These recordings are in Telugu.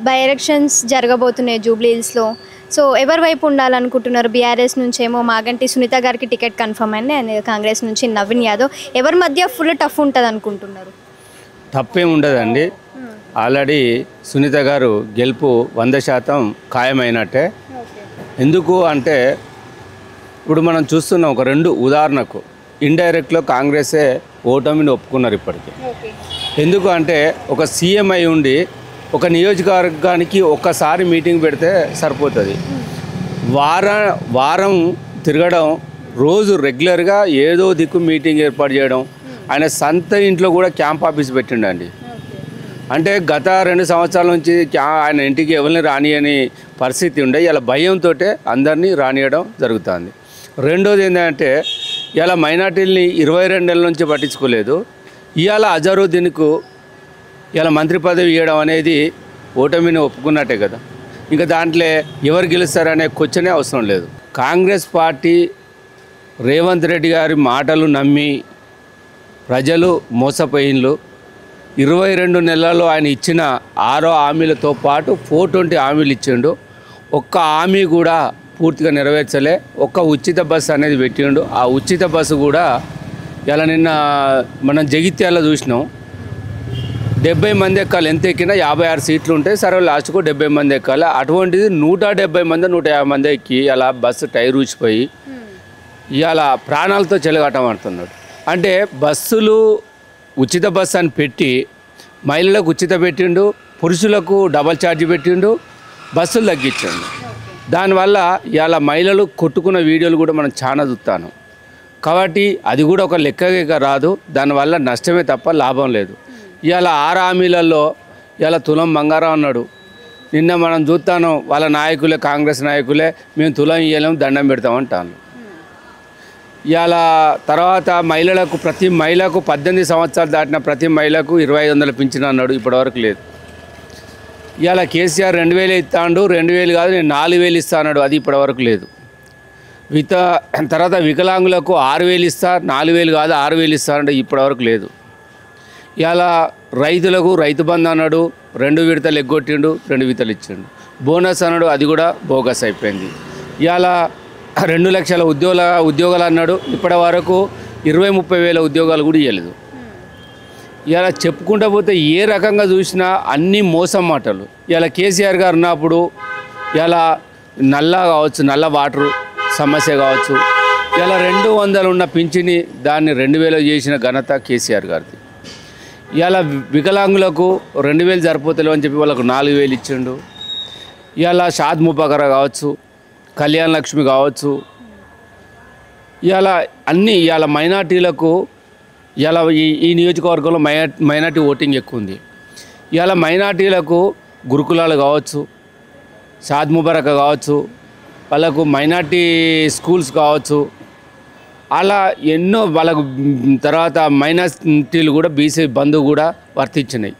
బై ఎలక్షన్స్ జరగబోతున్నాయి జూబ్లీ హిల్స్లో. సో ఎవరి వైపు ఉండాలనుకుంటున్నారు? బీఆర్ఎస్ నుంచేమో మాగంటి సునీత గారికి టికెట్ కన్ఫర్మ్ అయింది, అండ్ కాంగ్రెస్ నుంచి నవీన్ యాదవ్. ఎవరి మధ్య ఫుల్ టఫ్ ఉంటుంది అనుకుంటున్నారు? తప్పేం ఉండదండి. ఆల్రెడీ సునీత గారు గెలుపు 100% ఖాయమైనట్టే. ఎందుకు అంటే ఇప్పుడు మనం చూస్తున్నాం, ఒక 2 ఉదాహరణకు ఇండైరెక్ట్లో కాంగ్రెసే ఓటమిని ఒప్పుకున్నారు ఇప్పటికీ. ఎందుకు అంటే ఒక సీఎం అయి ఉండి ఒక నియోజకవర్గానికి ఒక్కసారి మీటింగ్ పెడితే సరిపోతుంది. వారం తిరగడం, రోజు రెగ్యులర్గా ఏదో దిక్కు మీటింగ్ ఏర్పాటు చేయడం. ఆయన సొంత ఇంట్లో కూడా క్యాంప్ ఆఫీస్ పెట్టిండండి. అంటే గత 2 సంవత్సరాల నుంచి ఆయన ఇంటికి ఎవరిని రానియని పరిస్థితి ఉండే, ఇలా భయంతో అందరినీ రానియడం జరుగుతుంది. రెండోది ఏంటంటే ఇలా మైనార్టీలని 22 నెలల నుంచి పట్టించుకోలేదు. ఇవాళ అజరుద్దీన్కు ఇలా మంత్రి పదవి ఇవ్వడం అనేది ఓటమిని ఒప్పుకున్నట్టే కదా. ఇంకా దాంట్లో ఎవరు గెలుస్తారనే క్వశ్చనే అవసరం లేదు. కాంగ్రెస్ పార్టీ రేవంత్ రెడ్డి గారి మాటలు నమ్మి ప్రజలు మోసపోయిన్లు. 22 నెలల్లో ఆయన ఇచ్చిన 6 హామీలతో పాటు 420 హామీలు ఇచ్చిండు. ఒక్క హామీ కూడా పూర్తిగా నెరవేర్చలే. ఒక్క ఉచిత బస్సు అనేది పెట్టిండు. ఆ ఉచిత బస్సు కూడా ఇలా నిన్న మనం జగిత్యాల చూసినాం. 70 మంది ఎక్కాలి, ఎంత ఎక్కినా 56 సీట్లు ఉంటాయి. సరే లాస్ట్కు 70 మంది ఎక్కాలి. అటువంటిది 170 మంది 150 మంది ఎక్కి అలా బస్సు టైర్ ఊచిపోయి ఇవాళ ప్రాణాలతో చెలగాటమాడుతున్నాడు. అంటే బస్సులు ఉచిత బస్సు అని పెట్టి మహిళలకు ఉచిత పెట్టిండు, పురుషులకు డబల్ ఛార్జ్ పెట్టిండు, బస్సులు తగ్గించండు. దానివల్ల ఇవాళ మహిళలు కొట్టుకున్న వీడియోలు కూడా మనం చాలా చూస్తాను. కాబట్టి అది కూడా ఒక లెక్కగా రాదు. దానివల్ల నష్టమే తప్ప లాభం లేదు. ఇవాళ 6 హామీలలో ఇవాళ తులం బంగారం అన్నాడు. నిన్న మనం చూస్తాను, వాళ్ళ నాయకులే, కాంగ్రెస్ నాయకులే, మేము తులం ఇవ్వలేము, దండం పెడతామంటాను. ఇవాళ తర్వాత మహిళలకు, ప్రతి మహిళకు 18 సంవత్సరాలు దాటిన ప్రతి మహిళకు 2500 పింఛన్ అన్నాడు, ఇప్పటివరకు లేదు. ఇవాళ కేసీఆర్ 2000 ఇస్తాడు, 2000 కాదు నేను 4000 ఇస్తా అన్నాడు, అది ఇప్పటివరకు లేదు. తర్వాత వికలాంగులకు 6000 ఇస్తా, 4000 కాదు 6000 ఇస్తా అన్నాడు, ఇప్పటివరకు లేదు. ఇవాళ రైతులకు రైతు బంధు అన్నాడు, 2 విడతలు ఎగ్గొట్టిండు, 2 విడతలు ఇచ్చిండు. బోనస్ అన్నాడు, అది కూడా బోగస్ అయిపోయింది. ఇవాళ 2 లక్షల ఉద్యోగాలు అన్నాడు, ఇప్పటి వరకు 20-30 వేల ఉద్యోగాలు కూడా ఇవ్వలేదు. ఇలా చెప్పుకుంటూ పోతే ఏ రకంగా చూసినా అన్నీ మోసం మాటలు. ఇలా కేసీఆర్ గారు ఉన్నప్పుడు ఇలా నల్ల కావచ్చు, నల్ల వాటర్ సమస్య కావచ్చు, ఇలా 200 ఉన్న పింఛని దాన్ని 2000 చేసిన ఘనత కేసీఆర్ గారిది. ఇలా వికలాంగులకు 2000 సరిపోతలేవు అని చెప్పి వాళ్ళకు 4000 ఇచ్చిండు. ఇలా షాద్ ముబారక్ కావచ్చు, కళ్యాణ లక్ష్మి కావచ్చు, ఇవాళ అన్నీ ఇవాళ మైనార్టీలకు ఇవాళ ఈ నియోజకవర్గంలో మైనార్టీ ఓటింగ్ ఎక్కువ ఉంది. ఇవాళ మైనార్టీలకు గురుకులాలు కావచ్చు, షాద్ ముబారక్ కావచ్చు, వాళ్ళకు మైనార్టీ స్కూల్స్ కావచ్చు, అలా ఎన్నో వాళ్ళకు. తర్వాత మైనార్టీలు కూడా బీసీ బంధు కూడా వర్తించినాయి.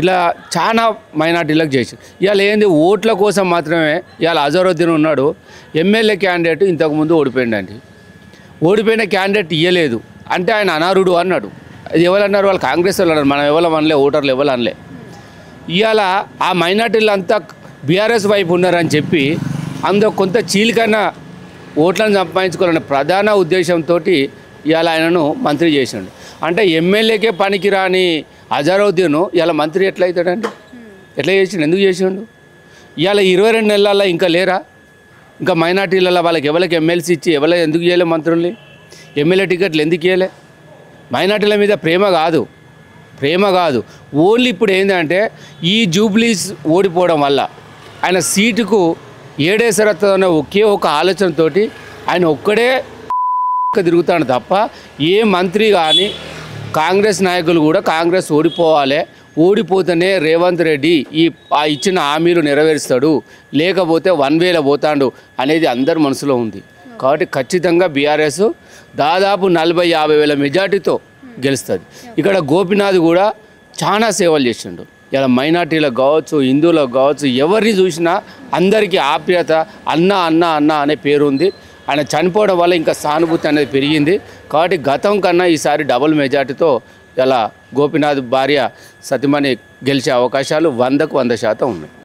ఇలా చాలా మైనార్టీలకు చేసి ఇవాళ ఏంది ఓట్ల కోసం మాత్రమే. ఇవాళ అజరుద్దీన్ ఉన్నాడు, ఎమ్మెల్యే క్యాండిడేట్ ఇంతకుముందు ఓడిపోయిందండి. ఓడిపోయిన క్యాండిడేట్ ఇవ్వలేదు అంటే ఆయన అనర్హుడు అన్నాడు. అది ఎవరన్నారు? వాళ్ళు కాంగ్రెస్ వాళ్ళు అన్నారు, మనం ఎవరు అనలే, ఓటర్లు ఎవరు అనలే. ఇవాళ ఆ మైనార్టీలు అంతా బీఆర్ఎస్ వైపు ఉన్నారని చెప్పి అందులో కొంత చీలికైనా ఓట్లను సంపాదించుకోవాలనే ప్రధాన ఉద్దేశంతో ఇవాళ ఆయనను మంత్రి చేసిండు. అంటే ఎమ్మెల్యేకే పనికిరాని అజరుద్దీన్ ఇవాళ మంత్రి ఎట్లా అవుతాడండి? ఎట్లా చేసిండు? ఎందుకు చేసిండు? ఇవాళ 22 నెలల్లో ఇంకా లేరా? ఇంకా మైనార్టీలలో వాళ్ళకి ఎవరికి ఎమ్మెల్సీ ఇచ్చి ఎవరు ఎందుకు చేయలే మంత్రుల్ని? ఎమ్మెల్యే టికెట్లు ఎందుకు ఇవ్వలే? మైనార్టీల మీద ప్రేమ కాదు. ఓన్లీ ఇప్పుడు ఏంటంటే ఈ జూబ్లీస్ ఓడిపోవడం వల్ల ఆయన సీటుకు ఏడేసరతోనే ఒకే ఒక ఆలోచనతోటి ఆయన ఒక్కడే తిరుగుతాడు తప్ప ఏ మంత్రి కానీ కాంగ్రెస్ నాయకులు కూడా కాంగ్రెస్ ఓడిపోతేనే రేవంత్ రెడ్డి ఇచ్చిన హామీలు నెరవేరుస్తాడు, లేకపోతే 1 వేలో పోతాడు అనేది అందరి మనసులో ఉంది. కాబట్టి ఖచ్చితంగా బీఆర్ఎస్ దాదాపు 40-50 వేల మెజార్టీతో గెలుస్తుంది. ఇక్కడ గోపీనాథ్ కూడా చాలా సేవలు చేసిండు. ఇలా మైనార్టీలకు కావచ్చు, హిందువులకు కావచ్చు, ఎవరిని చూసినా అందరికీ ఆప్యాయత, అన్న అనే పేరు ఉంది. ఆయన చనిపోవడం వల్ల ఇంకా సానుభూతి అనేది పెరిగింది. కాబట్టి గతం కన్నా ఈసారి డబుల్ మెజార్టీతో ఇలా గోపీనాథ్ భార్య సతీమణి గెలిచే అవకాశాలు 100% ఉన్నాయి.